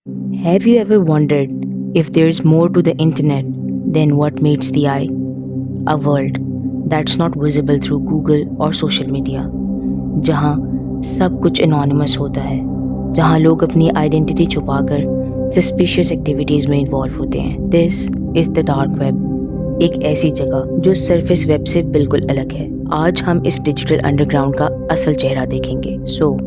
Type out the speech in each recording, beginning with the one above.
Have you ever wondered if there's more to the internet than what meets the eye? A world that's not visible through Google or social media, जहाँ सब कुछ anonymous होता है, जहाँ लोग अपनी identity छुपाकर सस्पिशियस एक्टिविटीज़ में इन्वॉल्व होते हैं. This is the dark web, एक ऐसी जगह जो सरफेस वेब से बिल्कुल अलग है. आज हम इस डिजिटल अंडरग्राउंड का असल चेहरा देखेंगे. So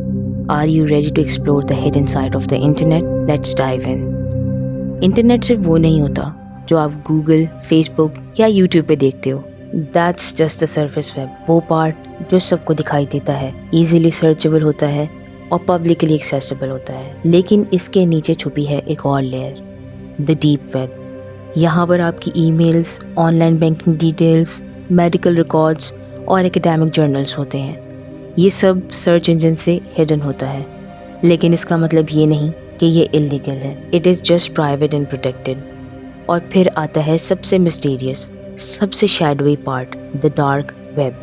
are you ready to explore the hidden side of the internet? Let's dive in. Internet सिर्फ वो नहीं होता जो आप गूगल, फेसबुक या यूट्यूब पे देखते हो. That's just the surface web, वो पार्ट जो सबको दिखाई देता है, ईजिली सर्चेबल होता है और पब्लिकली एक्सेसिबल होता है. लेकिन इसके नीचे छुपी है एक और लेयर, द डीप वेब. यहाँ पर आपकी emails, online banking details, medical records और एकेडमिक जर्नल्स होते हैं. ये सब सर्च इंजन से हिडन होता है, लेकिन इसका मतलब ये नहीं कि ये इलीगल है. It is just private and protected. और फिर आता है सबसे मिस्टीरियस, सबसे shadowy part, the dark web,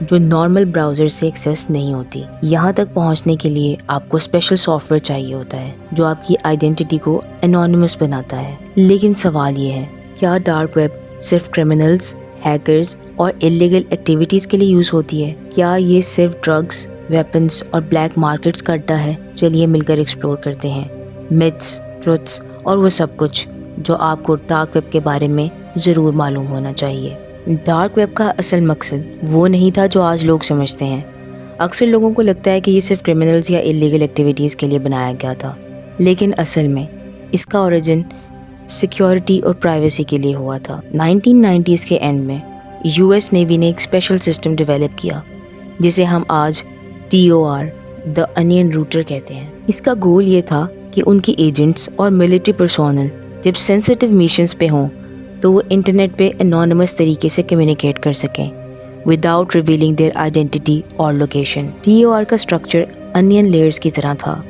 जो नॉर्मल ब्राउज़र से एक्सेस नहीं होती. यहाँ तक पहुँचने के लिए आपको स्पेशल सॉफ्टवेयर चाहिए होता है जो आपकी आइडेंटिटी को एनोनिमस बनाता है. लेकिन सवाल ये है, क्या डार्क वेब सिर्फ क्रिमिनल्स, हैकर्स और इलीगल एक्टिविटीज़ के लिए यूज़ होती है? क्या ये सिर्फ ड्रग्स, वेपन्स और ब्लैक मार्केट्स का अड्डा है? चलिए मिलकर एक्सप्लोर करते हैं मिथ्स, ट्रुथ्स और वो सब कुछ जो आपको डार्क वेब के बारे में ज़रूर मालूम होना चाहिए. डार्क वेब का असल मकसद वो नहीं था जो आज लोग समझते हैं. अक्सर लोगों को लगता है कि ये सिर्फ क्रिमिनल्स या इलीगल एक्टिविटीज़ के लिए बनाया गया था, लेकिन असल में इसका ओरिजिन सिक्योरिटी और प्राइवेसी के लिए हुआ था. 1990s के एंड में यूएस नेवी ने एक स्पेशल सिस्टम डेवलप किया जिसे हम आज TOR, द अनियन रूटर कहते हैं. इसका गोल ये था कि उनकी एजेंट्स और मिलिट्री पर्सोनल जब सेंसिटिव मिशंस पे हों तो वो इंटरनेट पे एनोनिमस तरीके से कम्युनिकेट कर सकें विदाउट रिवीलिंग देयर आइडेंटिटी और लोकेशन. TOR का स्ट्रक्चर अनियन लेयर्स की तरह था,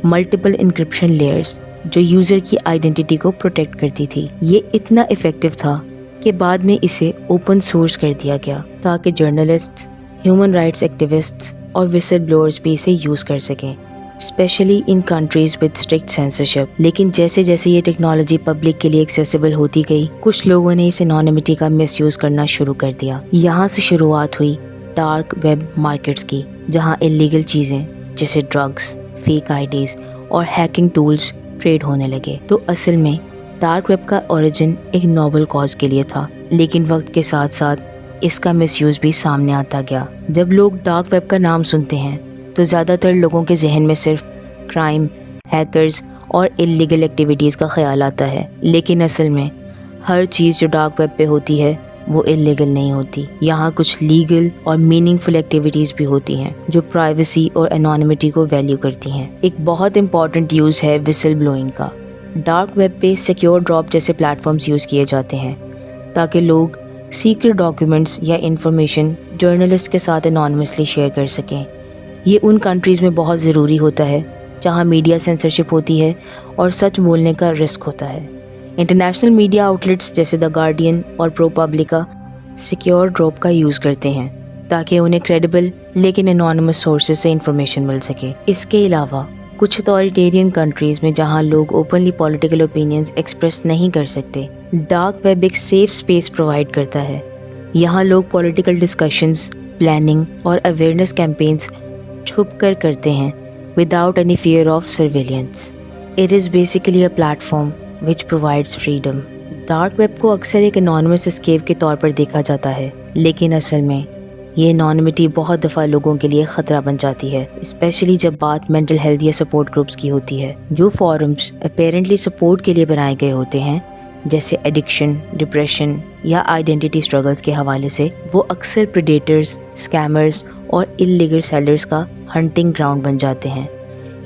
मल्टीपल इंक्रिप्शन लेयर्स जो यूज़र की आइडेंटिटी को प्रोटेक्ट करती थी. ये इतना इफ़ेक्टिव था कि बाद में इसे ओपन सोर्स कर दिया गया ताकि जर्नलिस्ट्स, ह्यूमन राइट्स एक्टिविस्ट्स और विसल ब्लोअर्स भी इसे यूज़ कर सकें, specially in countries with strict censorship. लेकिन जैसे जैसे ये टेक्नोलॉजी पब्लिक के लिए एक्सेसिबल होती गई, कुछ लोगों ने इस एनोनिमिटी का मिसयूज़ करना शुरू कर दिया. यहाँ से शुरुआत हुई डार्क वेब मार्केट्स की, जहाँ इलीगल चीज़ें जैसे ड्रग्स, फेक आईडीज़ और हैकिंग टूल्स ट्रेड होने लगे. तो असल में डार्क वेब का ओरिजिन एक नोबल कॉज के लिए था, लेकिन वक्त के साथ साथ इसका मिसयूज़ भी सामने आता गया. जब लोग डार्क वेब का नाम सुनते हैं तो ज़्यादातर लोगों के जहन में सिर्फ क्राइम, हैकर्स और इलीगल एक्टिविटीज़ का ख्याल आता है. लेकिन असल में हर चीज़ जो डार्क वेब पे होती है वो इलीगल नहीं होती. यहाँ कुछ लीगल और मीनिंगफुल एक्टिविटीज़ भी होती हैं जो प्राइवेसी और एनोनिमिटी को वैल्यू करती हैं. एक बहुत इंपॉर्टेंट यूज़ है विसल ब्लोइंग का. डार्क वेब पे सिक्योर ड्रॉप जैसे प्लेटफॉर्म्स यूज़ किए जाते हैं ताकि लोग सीक्रेट डॉक्यूमेंट्स या इंफॉर्मेशन जर्नलिस्ट के साथ एनोनिमसली शेयर कर सकें. ये उन कंट्रीज़ में बहुत ज़रूरी होता है जहाँ मीडिया सेंसरशिप होती है और सच बोलने का रिस्क होता है. इंटरनेशनल मीडिया आउटलेट्स जैसे द गार्डियन और ProPublica सिक्योर ड्रॉप का यूज़ करते हैं ताकि उन्हें क्रेडिबल लेकिन एनोनिमस सोर्सेज से इंफॉर्मेशन मिल सके. इसके अलावा कुछ अथॉरिटेरियन कंट्रीज़ में जहाँ लोग ओपनली पॉलिटिकल ओपिनियंस एक्सप्रेस नहीं कर सकते, डार्क वेब एक सेफ स्पेस प्रोवाइड करता है. यहाँ लोग पॉलिटिकल डिस्कशंस, प्लानिंग और अवेयरनेस कैंपेन्स छुप कर करते हैं without any fear of surveillance. It is basically a platform which provides freedom. Dark web को अक्सर एक एनोनिमस एस्केप के तौर पर देखा जाता है, लेकिन असल में ये एनोनिमिटी बहुत दफ़ा लोगों के लिए ख़तरा बन जाती है, स्पेशली जब बात मेंटल हेल्थ या सपोर्ट ग्रुप्स की होती है. जो फॉरम्स अपेरेंटली सपोर्ट के लिए बनाए गए होते हैं, जैसे एडिक्शन, डिप्रेशन या आइडेंटिटी स्ट्रगल्स के हवाले से, वो अक्सर प्रेडेटर्स, स्कैमर्स और इलीगल सेलर्स का हंटिंग ग्राउंड बन जाते हैं.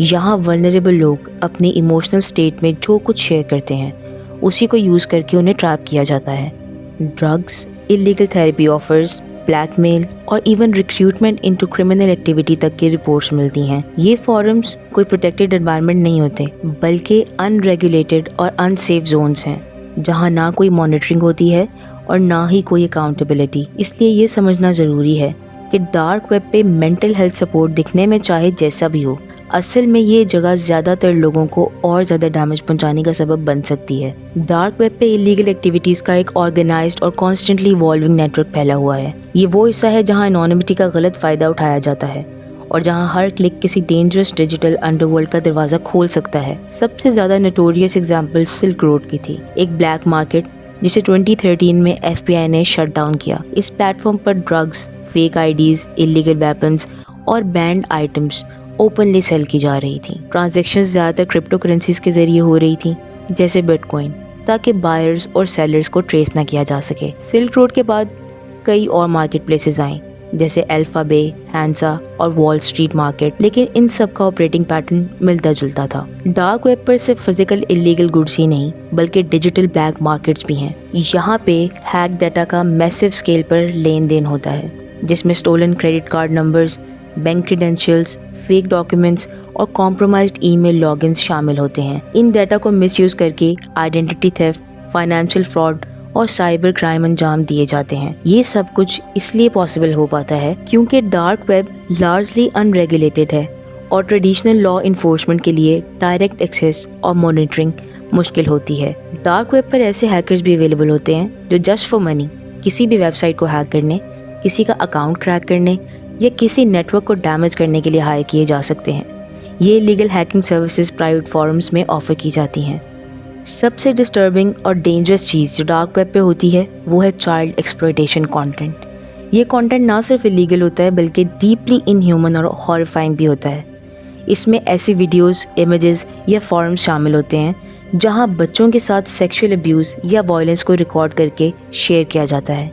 यहाँ वल्नरेबल लोग अपनी इमोशनल स्टेट में जो कुछ शेयर करते हैं उसी को यूज़ करके उन्हें ट्रैप किया जाता है. Drugs, illegal therapy offers, blackmail और even recruitment into criminal activity तक की रिपोर्ट्स मिलती हैं. ये फॉरम्स कोई प्रोटेक्टेड एनवायरनमेंट नहीं होते, बल्कि अनरेगुलेटेड और अनसेफ जोन्स हैं जहाँ ना कोई मॉनिटरिंग होती है और ना ही कोई अकाउंटेबिलिटी. इसलिए ये समझना ज़रूरी है کہ ڈارک ویب پہ مینٹل ہیلتھ سپورٹ دکھنے میں چاہے جیسا بھی ہو، اصل میں یہ جگہ زیادہ تر لوگوں کو اور زیادہ ڈیمیج پہنچانے کا سبب بن سکتی ہے۔ ڈارک ویب پہ انلیگل ایکٹیویٹیز کا ایک آرگنائزڈ اور کانسٹنٹلی ایوالونگ نیٹ ورک پھیلا ہوا ہے۔ یہ وہ حصہ ہے جہاں انونیمٹی کا غلط فائدہ اٹھایا جاتا ہے اور جہاں ہر کلک کسی ڈینجرس ڈیجیٹل انڈر ورلڈ کا دروازہ کھول سکتا ہے۔ سب سے زیادہ نوٹوریس ایگزامپل سلک روڈ کی تھی، ایک بلیک مارکیٹ جسے 2013 میں FBI نے شٹ ڈاؤن کیا۔ اس پلیٹ فارم پر drugs, fake IDs، illegal weapons اور بینڈ آئٹمز اوپنلی سیل کی جا رہی تھیں۔ ٹرانزیکشنز زیادہ تر کرپٹو کرنسیز کے ذریعے ہو رہی تھیں، جیسے بٹ کوائن، تاکہ بائرز اور سیلرز کو ٹریس نہ کیا جا سکے۔ سلک روڈ کے بعد کئی اور مارکیٹ پلیسز آئیں، جیسے الفا بے، ہینسا اور وال اسٹریٹ مارکیٹ، لیکن ان سب کا آپریٹنگ پیٹرن ملتا جلتا تھا۔ ڈارک ویب پر صرف فزیکل انلیگل گڈس ہی نہیں بلکہ ڈیجیٹل بلیک مارکیٹس بھی ہیں۔ یہاں پہ ہیک ڈیٹا کا میسو اسکیل پر لین دین ہوتا ہے، جس میں stolen credit card numbers, bank credentials, fake documents اور کمپرومائزڈ ای میل لاگ انز شامل ہوتے ہیں۔ ان ڈیٹا کو مس یوز کر کے آئیڈینٹی تھیفٹ، فائنینشیل فراڈ اور سائبر کرائم انجام دیے جاتے ہیں۔ یہ سب کچھ اس لیے پاسبل ہو پاتا ہے کیونکہ ڈارک ویب لارجلی ان ریگولیٹڈ ہے اور ٹریڈیشنل لا انفورسمنٹ کے لیے ڈائریکٹ ایکسیس اور مانیٹرنگ مشکل ہوتی ہے۔ ڈارک ویب پر ایسے ہیکرز بھی اویلیبل ہوتے ہیں جو جسٹ فار منی کسی بھی ویب سائٹ کو ہیک کرنے، کسی کا اکاؤنٹ کریک کرنے یا کسی نیٹ ورک کو ڈیمیج کرنے کے لیے ہائر کیے جا سکتے ہیں۔ یہ legal hacking services private forums میں آفر کی جاتی ہیں۔ سب سے ڈسٹربنگ اور ڈینجرس چیز جو ڈارک ویب پہ ہوتی ہے وہ ہے چائلڈ ایکسپلوئٹیشن کانٹینٹ۔ یہ کانٹینٹ نہ صرف انلیگل ہوتا ہے بلکہ ڈیپلی ان ہیومن اور ہارفائنگ بھی ہوتا ہے۔ اس میں ایسی ویڈیوز، امیجز یا فارمز شامل ہوتے ہیں جہاں بچوں کے ساتھ سیکشول ابیوز یا وائلنس کو ریکارڈ کر کے شیئر کیا جاتا ہے۔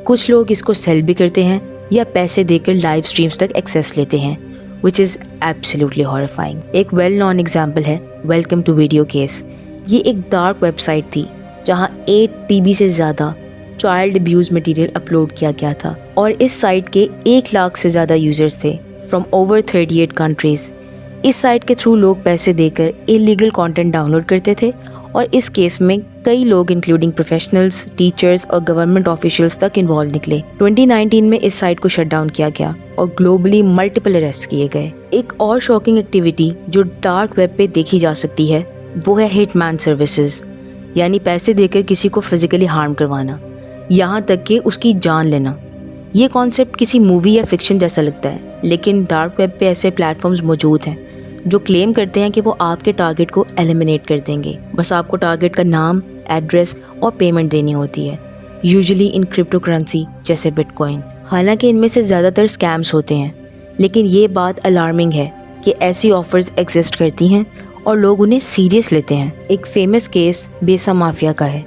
کچھ لوگ اس کو سیل بھی کرتے ہیں یا پیسے دے کر لائیو اسٹریمز تک ایکسیس لیتے ہیں، which is absolutely horrifying۔ ایک ویل نون ایگزامپل ہے ویلکم ٹو ویڈیو کیس۔ یہ ایک ڈارک ویب سائٹ تھی جہاں 8 TB سے زیادہ چائلڈ ابیوز مٹیریل اپلوڈ کیا گیا تھا، اور اس سائٹ کے 1 لاکھ سے زیادہ یوزرز تھے فرام اوور 38 کنٹریز۔ اس سائٹ کے تھرو لوگ پیسے دے کر انلیگل کانٹینٹ ڈاؤن لوڈ کرتے تھے، اور اس کیس میں کئی لوگ انکلوڈنگ پروفیشنلز، ٹیچرز اور گورنمنٹ آفیشلز تک انوالو نکلے۔ 2019 میں اس سائٹ کو شٹ ڈاؤن کیا گیا اور گلوبلی ملٹیپل اریسٹ کیے گئے۔ ایک اور شاکنگ ایکٹیویٹی جو ڈارک ویب پہ دیکھی جا سکتی ہے وہ ہے ہٹ مین سروسز، یعنی پیسے دے کر کسی کو فزیکلی ہارم کروانا، یہاں تک کہ اس کی جان لینا۔ یہ کانسیپٹ کسی مووی یا فکشن جیسا لگتا ہے، لیکن ڈارک ویب پہ ایسے پلیٹ فارمز موجود ہیں جو کلیم کرتے ہیں کہ وہ آپ کے ٹارگٹ کو ایلیمینیٹ کر دیں گے، بس آپ کو ٹارگٹ کا نام، ایڈریس اور پیمنٹ دینی ہوتی ہے، یوزلی ان کرپٹو کرنسی جیسے بٹ کوائن۔ حالانکہ ان میں سے زیادہ تر اسکیمز ہوتے ہیں، لیکن یہ بات الارمنگ ہے کہ ایسی آفرز ایگزسٹ کرتی ہیں اور لوگ انہیں سیریس لیتے ہیں۔ ایک فیمس کیس بیسا مافیا کا ہے۔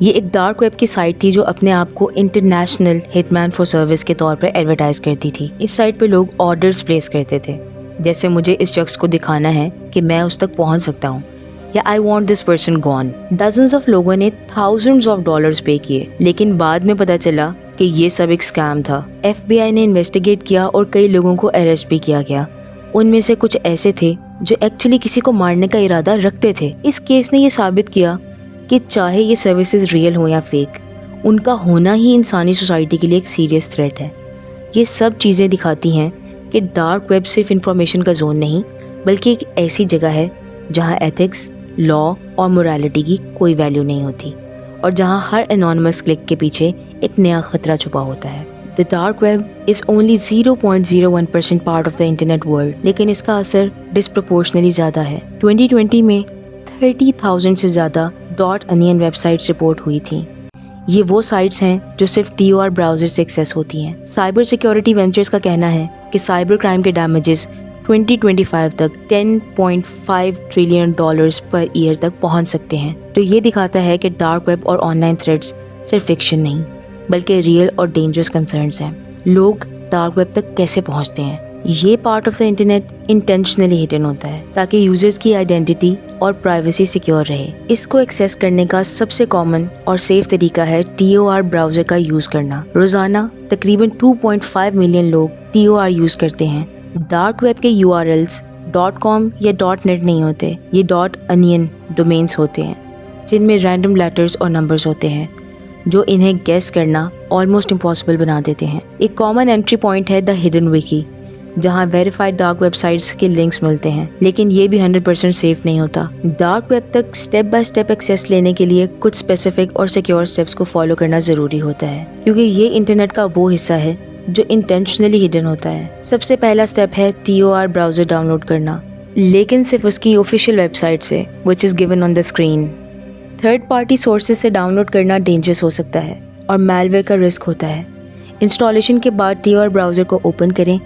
یہ ایک ڈارک ویب کی سائٹ تھی جو اپنے آپ کو international hit man for service کے طور پر ایڈورٹائز کرتی تھی۔ اس سائٹ پہ لوگ آرڈرز پلیس کرتے تھے، جیسے مجھے اس شخص کو دکھانا ہے کہ میں اس تک پہنچ سکتا ہوں، یا I want this person gone. Dozens of لوگوں نے تھاؤزنڈز آف ڈالرز پے کیے، لیکن بعد میں پتہ چلا کہ یہ سب ایک اسکیم تھا۔ FBI نے انویسٹیگیٹ کیا اور کئی لوگوں کو اریسٹ بھی کیا گیا۔ ان میں سے کچھ ایسے تھے جو ایکچولی کسی کو مارنے کا ارادہ رکھتے تھے۔ اس کیس نے یہ ثابت کیا کہ چاہے یہ سروسز ریئل ہوں یا فیک، ان کا ہونا ہی انسانی سوسائٹی کے لیے ایک سیریس تھریٹ ہے۔ یہ سب چیزیں دکھاتی ہیں کہ ڈارک ویب صرف انفارمیشن کا زون نہیں بلکہ ایک ایسی جگہ ہے جہاں ایتھکس، لا اور مورالٹی کی کوئی ویلیو نہیں ہوتی، اور جہاں ہر انونیمس کلک کے پیچھے ایک نیا خطرہ چھپا ہوتا ہے۔ The dark web is only 0.01% part of the internet world، لیکن اس کا اثر ڈسپروپورشنلی زیادہ ہے۔ 2020 میں 30,000 سے زیادہ .onion ویب سائٹس رپورٹ ہوئی تھیں۔ یہ وہ سائٹس ہیں جو صرف TOR براؤزر سے ایکسیس ہوتی ہیں۔ سائبر سیکیورٹی وینچرز کا کہنا ہے کہ سائبر کرائم کے ڈیمیجز 2025 تک $10.5 ٹریلین پر ایئر تک پہنچ سکتے ہیں، جو یہ دکھاتا ہے کہ ڈارک ویب اور آن لائن تھریٹس صرف فکشن نہیں بلکہ ریئل اور ڈینجرس کنسرنس ہیں۔ لوگ ڈارک ویب تک کیسے پہنچتے ہیں؟ یہ part of the internet intentionally hidden ہوتا ہے تاکہ یوزرز کی آئیڈینٹی اور پرائیویسی سیکیور رہے۔ اس کو ایکسیس کرنے کا سب سے کامن اور سیف طریقہ ہے TOR براؤزر کا یوز کرنا۔ روزانہ تقریباً 2.5 ملین لوگ TOR یوز کرتے ہیں۔ ڈارک ویب کے URLs .com یا .net نہیں ہوتے، یہ .onion ڈومینز ہوتے ہیں جن میں رینڈم لیٹرز اور نمبرز ہوتے ہیں جو انہیں گیس کرنا ऑलमोस्ट इम्पॉसिबल बना देते हैं। एक कॉमन एंट्री पॉइंट है द हिडन विकी, जहाँ वेरीफाइड डार्क वेबसाइट्स के लिंक्स मिलते हैं, लेकिन ये भी 100% सेफ नहीं होता। डार्क वेब तक स्टेप बाय स्टेप एक्सेस लेने के लिए कुछ स्पेसिफिक और सिक्योर स्टेप्स को फॉलो करना ज़रूरी होता है, क्योंकि ये इंटरनेट का वो हिस्सा है जो इंटेंशनली हिडन होता है। सबसे पहला स्टेप है TOR ब्राउज़र डाउनलोड करना, लेकिन सिर्फ उसकी ऑफिशियल वेबसाइट से, which is given on the screen. Third party sources से डाउनलोड करना डेंजरस हो सकता है और मैलवेयर का रिस्क होता है। इंस्टॉलेशन के बाद TOR ब्राउज़र को ओपन करें।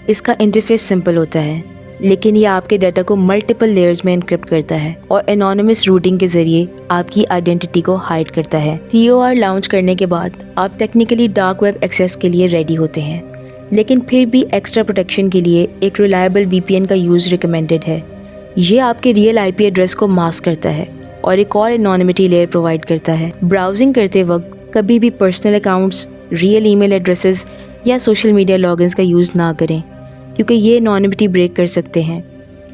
इसका इंटरफेस सिंपल होता है, लेकिन ये आपके डाटा को मल्टीपल लेयर्स में एनक्रिप्ट करता है और एनोनिमस रूटिंग के जरिए आपकी आइडेंटिटी को हाइड करता है। TOR लॉन्च करने के बाद आप टेक्निकली डार्क वेब एक्सेस के लिए रेडी होते हैं, लेकिन फिर भी एक्स्ट्रा प्रोटेक्शन के लिए एक रिलायबल VPN का यूज़ रिकमेंडेड है। ये आपके रियल IP एड्रेस को मास्क करता है और एक और एनोनिमिटी लेयर प्रोवाइड करता है। ब्राउजिंग करते वक्त कभी भी personal accounts, real email addresses या सोशल मीडिया लॉगिन्स का यूज़ ना करें, क्योंकि ये एनोनिमिटी ब्रेक कर सकते हैं।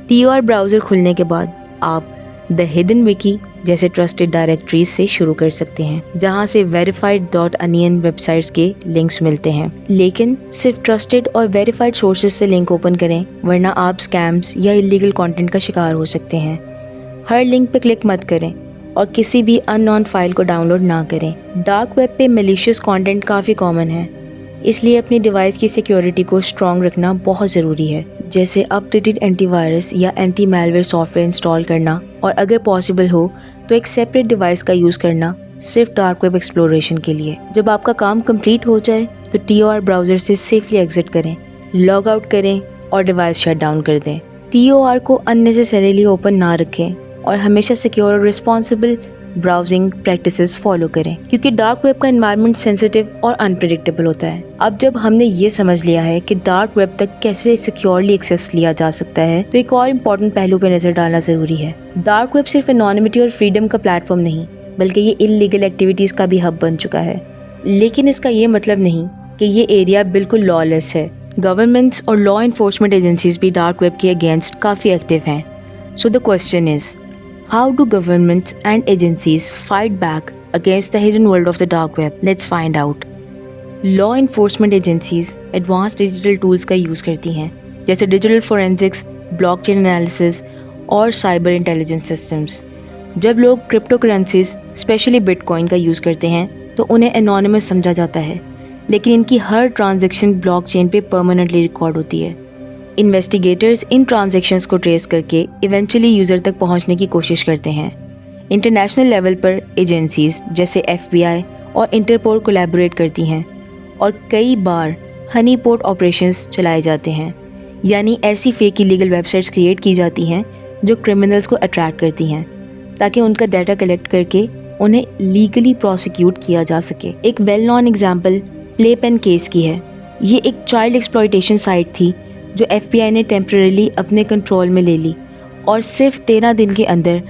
TOR ब्राउज़र खुलने के बाद आप द हिडन विकी जैसे ट्रस्टेड डायरेक्टरीज से शुरू कर सकते हैं, जहां से verified.onion वेबसाइट्स के लिंक्स मिलते हैं। लेकिन सिर्फ ट्रस्टेड और वेरीफाइड सोर्सेज से लिंक ओपन करें, वरना आप स्कैम्स या इलीगल कंटेंट का शिकार हो सकते हैं। हर लिंक पे क्लिक मत करें और किसी भी अननोन फाइल को डाउनलोड ना करें। डार्क वेब पे मैलिशियस कंटेंट काफ़ी कॉमन है, इसलिए अपनी डिवाइस की सिक्योरिटी को स्ट्रॉन्ग रखना बहुत ज़रूरी है, जैसे अपडेटेड एंटीवायरस या एंटी मैलवेयर सॉफ्टवेयर इंस्टॉल करना, और अगर पॉसिबल हो तो एक सेपरेट डिवाइस का यूज़ करना सिर्फ डार्क वेब एक्सप्लोरेशन के लिए। जब आपका काम कंप्लीट हो जाए तो TOR ब्राउज़र से सेफली एग्जिट करें, लॉग आउट करें और डिवाइस शट डाउन कर दें। TOR को अननेसेसरीली ओपन ना रखें और हमेशा सिक्योर और रिस्पॉन्सिबल ब्राउजिंग प्रैक्टिसेस फॉलो करें, क्योंकि डार्क वेब का एनवायरनमेंट सेंसिटिव और अनप्रेडिक्टेबल होता है। अब जब हमने ये समझ लिया है कि डार्क वेब तक कैसे सिक्योरली एक्सेस लिया जा सकता है, तो एक और इम्पॉर्टेंट पहलू पर नजर डालना जरूरी है। डार्क वेब सिर्फ एनोनिमिटी और फ्रीडम का प्लेटफॉर्म नहीं, बल्कि ये इलीगल एक्टिविटीज का भी हब बन चुका है। लेकिन इसका ये मतलब नहीं कि ये एरिया बिल्कुल लॉलेस है। गवर्नमेंट्स और लॉ इन्फोर्समेंट एजेंसीज भी डार्क वेब के अगेंस्ट काफ़ी एक्टिव हैं। So the question is, how do governments and agencies fight back against the hidden world of the dark web? Let's find out. Law enforcement agencies advanced digital tools का use करती हैं, जैसे digital forensics, blockchain analysis और cyber intelligence systems। जब लोग crypto currencies, specially bitcoin का use करते हैं, तो उन्हें एनोनिमस समझा जाता है, लेकिन इनकी हर ट्रांजैक्शन ब्लॉकचेन पे परमानेंटली रिकॉर्ड होती है। इन्वेस्टिगेटर्स इन ट्रांजैक्शंस को ट्रेस करके इवेंचुअली यूज़र तक पहुंचने की कोशिश करते हैं। इंटरनेशनल लेवल पर एजेंसीज जैसे FBI और इंटरपोल कोलैबोरेट करती हैं और कई बार हनी पोट ऑपरेशंस चलाए जाते हैं, यानी ऐसी फेक इलीगल वेबसाइट्स क्रिएट की जाती हैं जो क्रिमिनल्स को अट्रैक्ट करती हैं, ताकि उनका डाटा कलेक्ट करके उन्हें लीगली प्रोसिक्यूट किया जा सके। एक well known example playpen case की है। ये एक चाइल्ड एक्सप्लॉयटेशन साइट थी जो FBI ने टेम्परेली अपने कंट्रोल में ले ली और सिर्फ 13 दिन के अंदर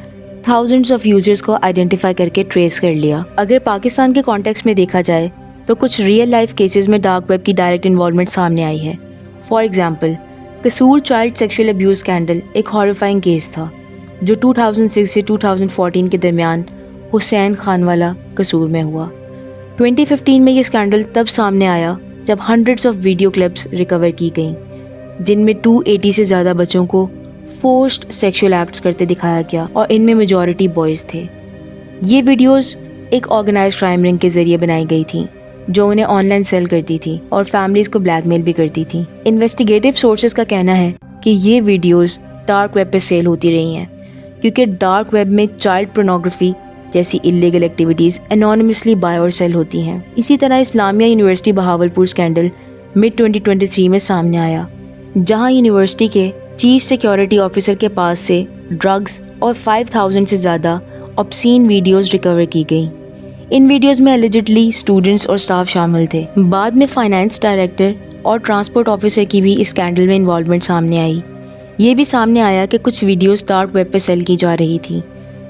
थाउजेंड्स ऑफ यूजर्स को आइडेंटिफाई करके ट्रेस कर लिया। अगर पाकिस्तान के कॉन्टेक्स्ट में देखा जाए तो कुछ रियल लाइफ केसेस में डार्क वेब की डायरेक्ट इन्वॉल्वमेंट सामने आई है। फॉर एग्जाम्पल, कसूर चाइल्ड सेक्सुअल अब्यूज स्कैंडल एक हॉरिफाइंग केस था जो 2006 से 2014 के दरमियान हुसैन खानवाला कसूर में हुआ। 2015 में ये स्कैंडल तब सामने आया जब hundreds of video clips recover की गईं, जिनमें 280 से ज़्यादा बच्चों को फोर्स्ड सेक्सुअल एक्ट्स करते दिखाया गया और इनमें मेजॉरिटी बॉयज़ थे। ये वीडियोस एक ऑर्गेनाइज्ड क्राइम रिंग के ज़रिए बनाई गई थी जो उन्हें ऑनलाइन सेल करती थी और फैमिलीज़ को ब्लैकमेल भी करती थी। इन्वेस्टिगेटिव सोर्सेज का कहना है कि ये वीडियोस डार्क वेब पे सेल होती रही हैं, क्योंकि डार्क वेब में चाइल्ड पोर्नोग्राफी जैसी इलीगल एक्टिविटीज़ एनोनिमसली बाय और सेल होती हैं। इसी तरह Islamia university Bahawalpur scandal mid 2023 में सामने आया, जहां यूनिवर्सिटी के चीफ सिक्योरिटी ऑफिसर के पास से ड्रग्स और 5000 से ज़्यादा ऑब्सीन वीडियोस रिकवर की गई। इन वीडियोस में एलिजिडली स्टूडेंट्स और स्टाफ शामिल थे। बाद में फाइनेंस डायरेक्टर और ट्रांसपोर्ट ऑफिसर की भी इस स्कैंडल में इन्वॉल्वमेंट सामने आई। ये भी सामने आया कि कुछ वीडियोस डार्क वेब पर सेल की जा रही थी,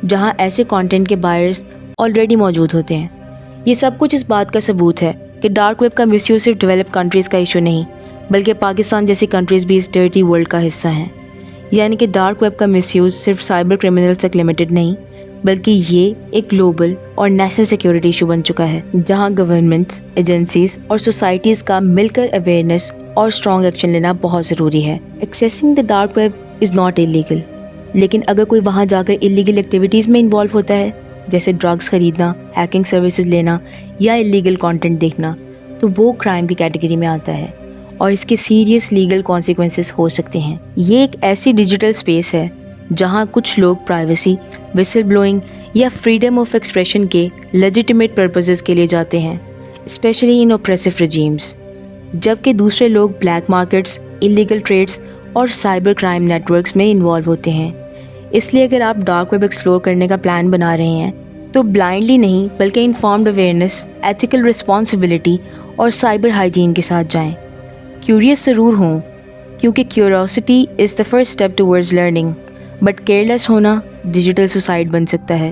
जहां ऐसे कंटेंट के बायर्स ऑलरेडी मौजूद होते हैं। ये सब कुछ इस बात का सबूत है कि डार्क वेब का मिसयूज सिर्फ डेवलप्ड कंट्रीज़ का इशू नहीं, बल्कि पाकिस्तान जैसी कंट्रीज़ भी इस डर्टी वर्ल्ड का हिस्सा हैं। यानी कि डार्क वेब का मिसयूज सिर्फ साइबर क्रिमिनल तक लिमिटेड नहीं, بلکہ یہ ایک گلوبل اور نیشنل سیکیورٹی ایشو بن چکا ہے، جہاں گورنمنٹس، ایجنسیز اور سوسائٹیز کا مل کر اویئرنیس اور اسٹرانگ ایکشن لینا بہت ضروری ہے۔ Accessing the dark web is not illegal, لیکن اگر کوئی وہاں جا کر انلیگل ایکٹیویٹیز میں انوالو ہوتا ہے، جیسے ڈرگس خریدنا، ہیکنگ سروسز لینا یا انلیگل کانٹینٹ دیکھنا، تو وہ کرائم کی کیٹیگری میں آتا ہے اور اس کے سیریس لیگل کانسیکوینسز ہو سکتے ہیں۔ یہ ایک ایسی ڈیجیٹل اسپیس ہے جہاں کچھ لوگ پرائیویسی، وسل بلوئنگ یا فریڈم آف ایکسپریشن کے لیجیٹیمیٹ پرپزز کے لیے جاتے ہیں، اسپیشلی ان اوپریسو رجیمز، جبکہ دوسرے لوگ بلیک مارکیٹس، انلیگل ٹریڈس اور سائبر کرائم نیٹ ورکس میں انوالو ہوتے ہیں۔ اس لیے اگر آپ ڈارک ویب ایکسپلور کرنے کا پلان بنا رہے ہیں تو بلائنڈلی نہیں بلکہ انفارمڈ اویئرنیس، ایتھیکل رسپانسبلٹی اور سائبر ہائیجین کے ساتھ جائیں۔ کیوریس ضرور ہوں، کیونکہ curiosity is the first step towards learning, but careless ہونا ڈیجیٹل سوسائڈ بن سکتا ہے۔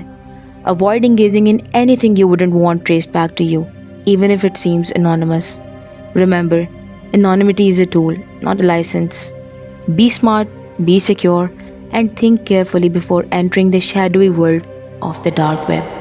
Avoid engaging in anything you wouldn't want traced back to you, even if it seems anonymous. Remember, anonymity is a tool, not a license. Be smart, be secure, and think carefully before entering the shadowy world of the dark web.